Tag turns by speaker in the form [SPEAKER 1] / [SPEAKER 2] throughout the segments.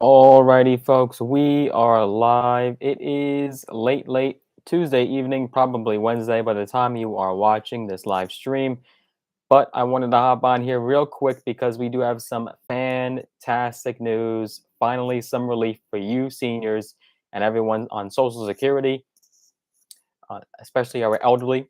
[SPEAKER 1] Alrighty, folks, we are live. It is late Tuesday evening, probably Wednesday by the time you are watching this live stream. But I wanted to hop on here real quick because we do have some fantastic news. Finally, some relief for you seniors and everyone on Social Security, especially our elderly.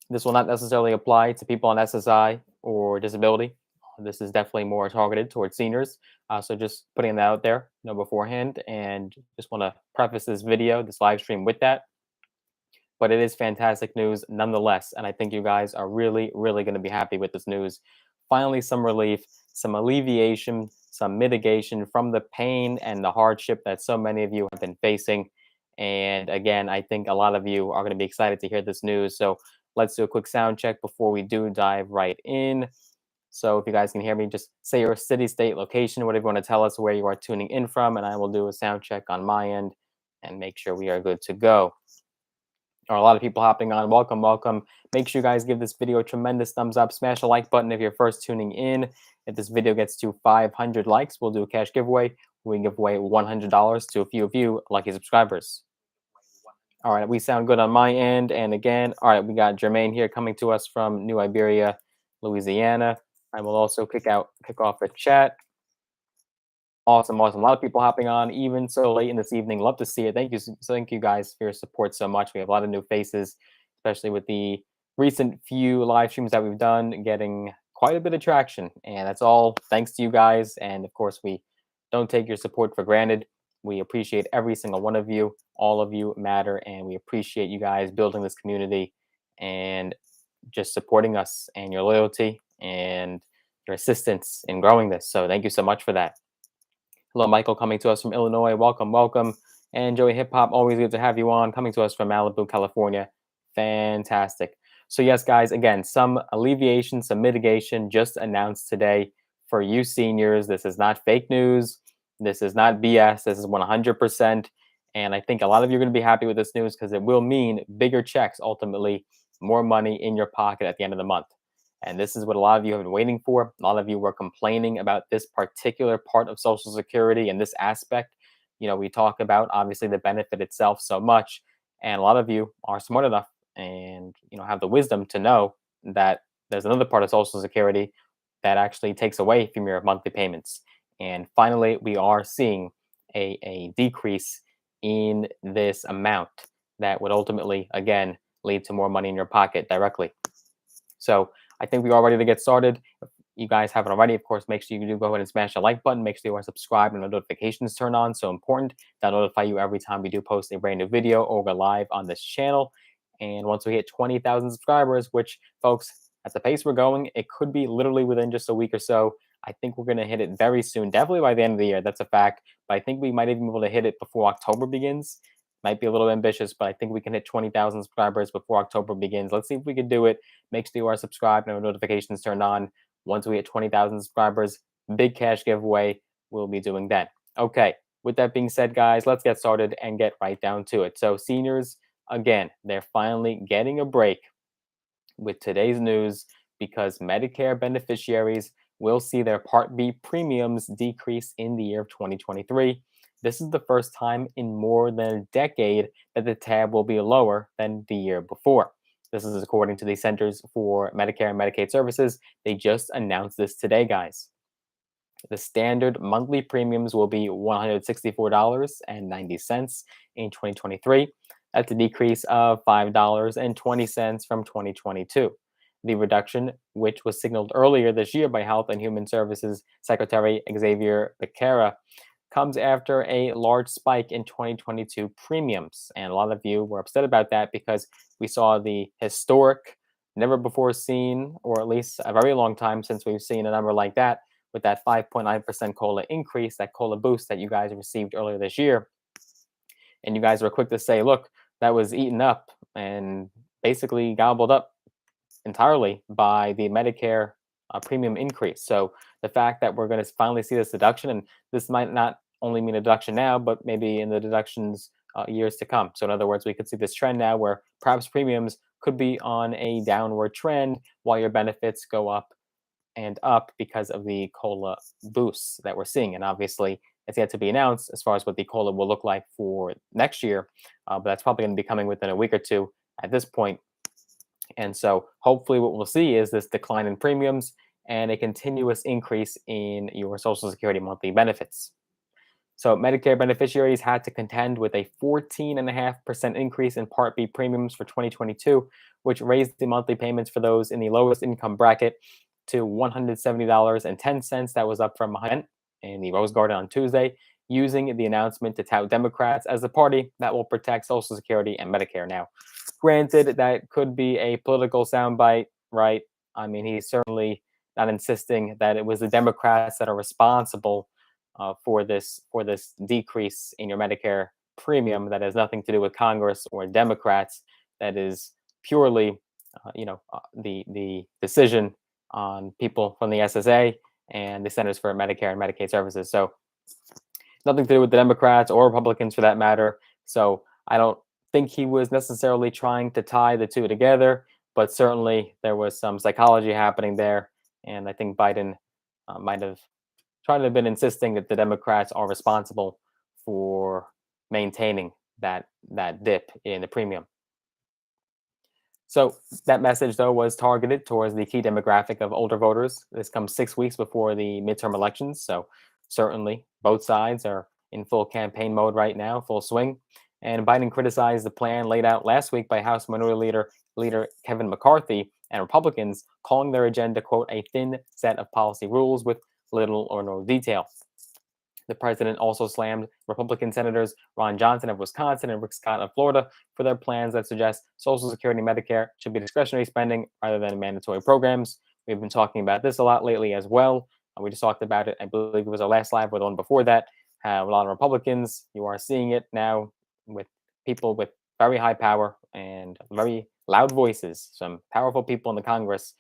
[SPEAKER 1] This will not necessarily apply to people on SSI or disability. This is definitely more targeted towards seniors. So just putting that out there, beforehand, and just want to preface this video, this live stream with that. But it is fantastic news nonetheless, and I think you guys are really, really going to be happy with this news. Finally, some relief, some alleviation, some mitigation from the pain and the hardship that so many of you have been facing. And again, I think a lot of you are going to be excited to hear this news. So let's do a quick sound check before we do dive right in. So if you guys can hear me, just say your city, state, location, whatever you want to tell us where you are tuning in from, and I will do a sound check on my end and make sure we are good to go. Or a lot of people hopping on. Welcome, welcome. Make sure you guys give this video a tremendous thumbs up. Smash the like button if you're first tuning in. If this video gets to 500 likes, we'll do a cash giveaway. We give away $100 to a few of you lucky subscribers. All right, we sound good on my end. And again, all right, we got Jermaine here coming to us from New Iberia, Louisiana. I will also kick off the chat. Awesome, awesome. A lot of people hopping on, even so late in this evening. Love to see it. Thank you guys for your support so much. We have a lot of new faces, especially with the recent few live streams that we've done, getting quite a bit of traction. And that's all thanks to you guys. And of course, we don't take your support for granted. We appreciate every single one of you. All of you matter, and we appreciate you guys building this community and just supporting us and your loyalty and your assistance in growing this. So thank you so much for that. Hello, Michael, coming to us from Illinois. Welcome, welcome. And Joey Hip Hop, always good to have you on. Coming to us from Malibu, California. Fantastic. So yes, guys, again, some alleviation, some mitigation just announced today for you seniors. This is not fake news. This is not BS. This is 100%. And I think a lot of you are going to be happy with this news because it will mean bigger checks, ultimately, more money in your pocket at the end of the month. And this is what a lot of you have been waiting for. A lot of you were complaining about this particular part of Social Security and this aspect. We talk about obviously the benefit itself so much. And a lot of you are smart enough and have the wisdom to know that there's another part of Social Security that actually takes away from your monthly payments. And finally, we are seeing a decrease in this amount that would ultimately, again, lead to more money in your pocket directly. So I think we are ready to get started. If you guys haven't already, of course, make sure you do go ahead and smash the like button. Make sure you are subscribed and the notifications turned on. So important. That'll notify you every time we do post a brand new video or go live on this channel. And once we hit 20,000 subscribers, which, folks, at the pace we're going, it could be literally within just a week or so. I think we're going to hit it very soon, definitely by the end of the year. That's a fact. But I think we might even be able to hit it before October begins. Might be a little ambitious, but I think we can hit 20,000 subscribers before October begins. Let's see if we can do it. Make sure you are subscribed and our notifications turned on. Once we hit 20,000 subscribers, big cash giveaway we'll be doing then. Okay, with that being said, guys, let's get started and get right down to it. So seniors, again, they're finally getting a break with today's news because Medicare beneficiaries will see their Part B premiums decrease in the year of 2023. This is the first time in more than a decade that the tab will be lower than the year before. This is according to the Centers for Medicare and Medicaid Services. They just announced this today, guys. The standard monthly premiums will be $164.90 in 2023. That's a decrease of $5.20 from 2022. The reduction, which was signaled earlier this year by Health and Human Services Secretary Xavier Becerra, comes after a large spike in 2022 premiums. And a lot of you were upset about that because we saw the historic, never before seen, or at least a very long time since we've seen a number like that, with that 5.9% COLA increase, that COLA boost that you guys received earlier this year. And you guys were quick to say, look, that was eaten up and basically gobbled up entirely by the Medicare premium increase. So the fact that we're going to finally see this deduction, and this might not only mean a deduction now, but maybe in the deductions years to come. So in other words, we could see this trend now where perhaps premiums could be on a downward trend while your benefits go up and up because of the COLA boosts that we're seeing. And obviously, it's yet to be announced as far as what the COLA will look like for next year, but that's probably going to be coming within a week or two at this point. And so hopefully what we'll see is this decline in premiums and a continuous increase in your Social Security monthly benefits. So Medicare beneficiaries had to contend with a 14.5% increase in Part B premiums for 2022, which raised the monthly payments for those in the lowest income bracket to $170.10. That was up from 100 in the Rose Garden on Tuesday, using the announcement to tout Democrats as the party that will protect Social Security and Medicare. Now, granted, that could be a political soundbite, right? I mean, he's certainly not insisting that it was the Democrats that are responsible for this decrease in your Medicare premium. That has nothing to do with Congress or Democrats. That is purely, the decision on people from the SSA and the Centers for Medicare and Medicaid Services. So nothing to do with the Democrats or Republicans for that matter. So I don't think he was necessarily trying to tie the two together, but certainly there was some psychology happening there, and I think Biden might have tried to have been insisting that the Democrats are responsible for maintaining that dip in the premium. So that message, though, was targeted towards the key demographic of older voters. This comes 6 weeks before the midterm elections, so certainly both sides are in full campaign mode right now, full swing. And Biden criticized the plan laid out last week by House Minority Leader Kevin McCarthy and Republicans, calling their agenda, quote, a thin set of policy rules with little or no detail. The president also slammed Republican Senators Ron Johnson of Wisconsin and Rick Scott of Florida for their plans that suggest Social Security and Medicare should be discretionary spending rather than mandatory programs. We've been talking about this a lot lately as well. We just talked about it, I believe it was our last live or the one before that. A lot of Republicans, you are seeing it now with people with very high power and very loud voices, some powerful people in the Congress.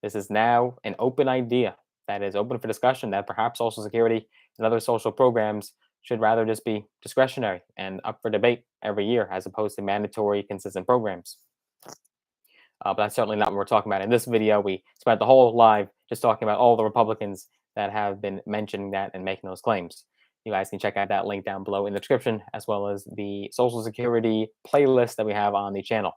[SPEAKER 1] This is now an open idea that is open for discussion, that perhaps Social Security and other social programs should rather just be discretionary and up for debate every year as opposed to mandatory, consistent programs. But that's certainly not what we're talking about in this video. We spent the whole live just talking about all the Republicans that have been mentioning that and making those claims. You guys can check out that link down below in the description, as well as the Social Security playlist that we have on the channel.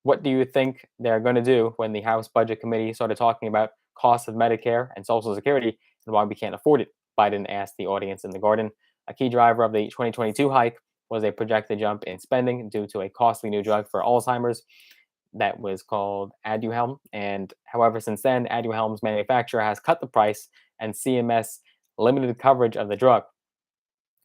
[SPEAKER 1] What do you think they're going to do when the House Budget Committee started talking about costs of Medicare and Social Security and why we can't afford it? Biden asked the audience in the garden. A key driver of the 2022 hike was a projected jump in spending due to a costly new drug for Alzheimer's that was called Aduhelm. And however, since then, Aduhelm's manufacturer has cut the price and CMS limited coverage of the drug.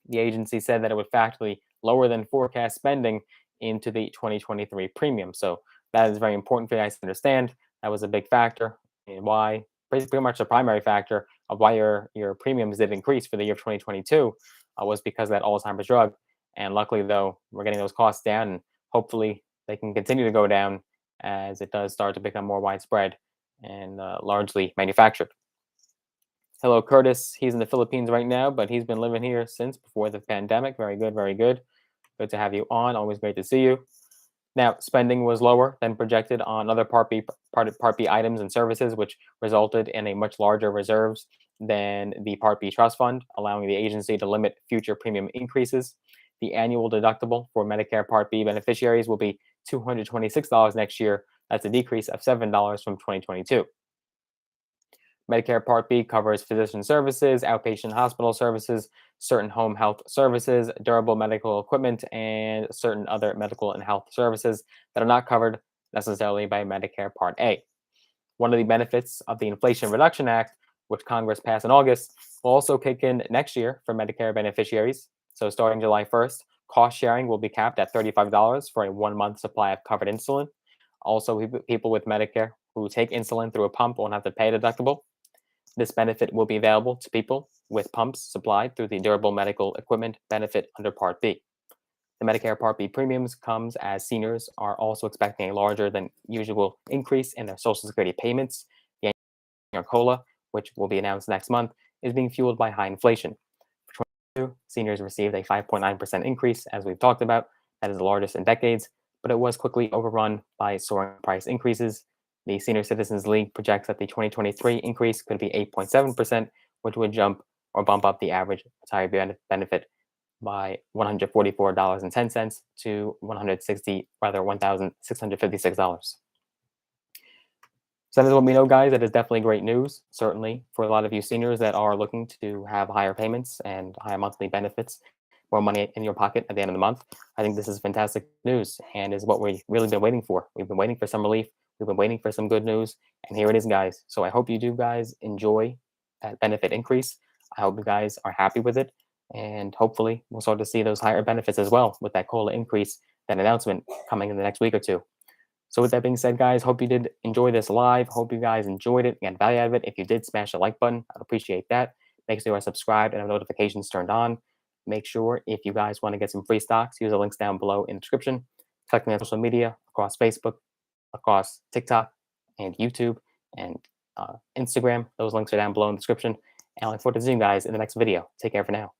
[SPEAKER 1] The agency said that it would factor lower than forecast spending into the 2023 premium. So that is very important for you guys to understand. That was a big factor and why, pretty much the primary factor of why your premiums did increase for the year of 2022 was because of that Alzheimer's drug. And luckily, though, we're getting those costs down, and hopefully they can continue to go down as it does start to become more widespread and largely manufactured. Hello, Curtis. He's in the Philippines right now, but he's been living here since before the pandemic. Very good, very good. Good to have you on. Always great to see you. Now, spending was lower than projected on other Part B items and services, which resulted in a much larger reserves than the Part B trust fund, allowing the agency to limit future premium increases. The annual deductible for Medicare Part B beneficiaries will be $226 next year. That's a decrease of $7 from 2022. Medicare Part B covers physician services, outpatient hospital services, certain home health services, durable medical equipment, and certain other medical and health services that are not covered necessarily by Medicare Part A. One of the benefits of the Inflation Reduction Act, which Congress passed in August, will also kick in next year for Medicare beneficiaries. So starting July 1st, cost sharing will be capped at $35 for a 1-month supply of covered insulin. Also, people with Medicare who take insulin through a pump won't have to pay a deductible. This benefit will be available to people with pumps supplied through the Durable Medical Equipment benefit under Part B. The Medicare Part B premiums comes as seniors are also expecting a larger than usual increase in their Social Security payments. The annual COLA, which will be announced next month, is being fueled by high inflation. For 2022, seniors received a 5.9% increase, as we've talked about. That is the largest in decades, but it was quickly overrun by soaring price increases. The Senior Citizens League projects that the 2023 increase could be 8.7%, which would jump or bump up the average retiree benefit by $144.10 to 1,656. So that is what we know, guys. That is definitely great news, certainly for a lot of you seniors that are looking to have higher payments and higher monthly benefits, more money in your pocket at the end of the month. I think this is fantastic news and is what we've really been waiting for. We've been waiting for some relief. We've been waiting for some good news, and here it is, guys. So I hope you do, guys, enjoy that benefit increase. I hope you guys are happy with it, and hopefully we'll start to see those higher benefits as well with that COLA increase, that announcement coming in the next week or two. So with that being said, guys, hope you did enjoy this live. Hope you guys enjoyed it and got value out of it. If you did, smash the like button. I'd appreciate that. Make sure you are subscribed and have notifications turned on. Make sure if you guys want to get some free stocks, use the links down below in the description. Check me on social media across Facebook, across TikTok and YouTube and Instagram. Those links are down below in the description. And I look forward to seeing you guys in the next video. Take care for now.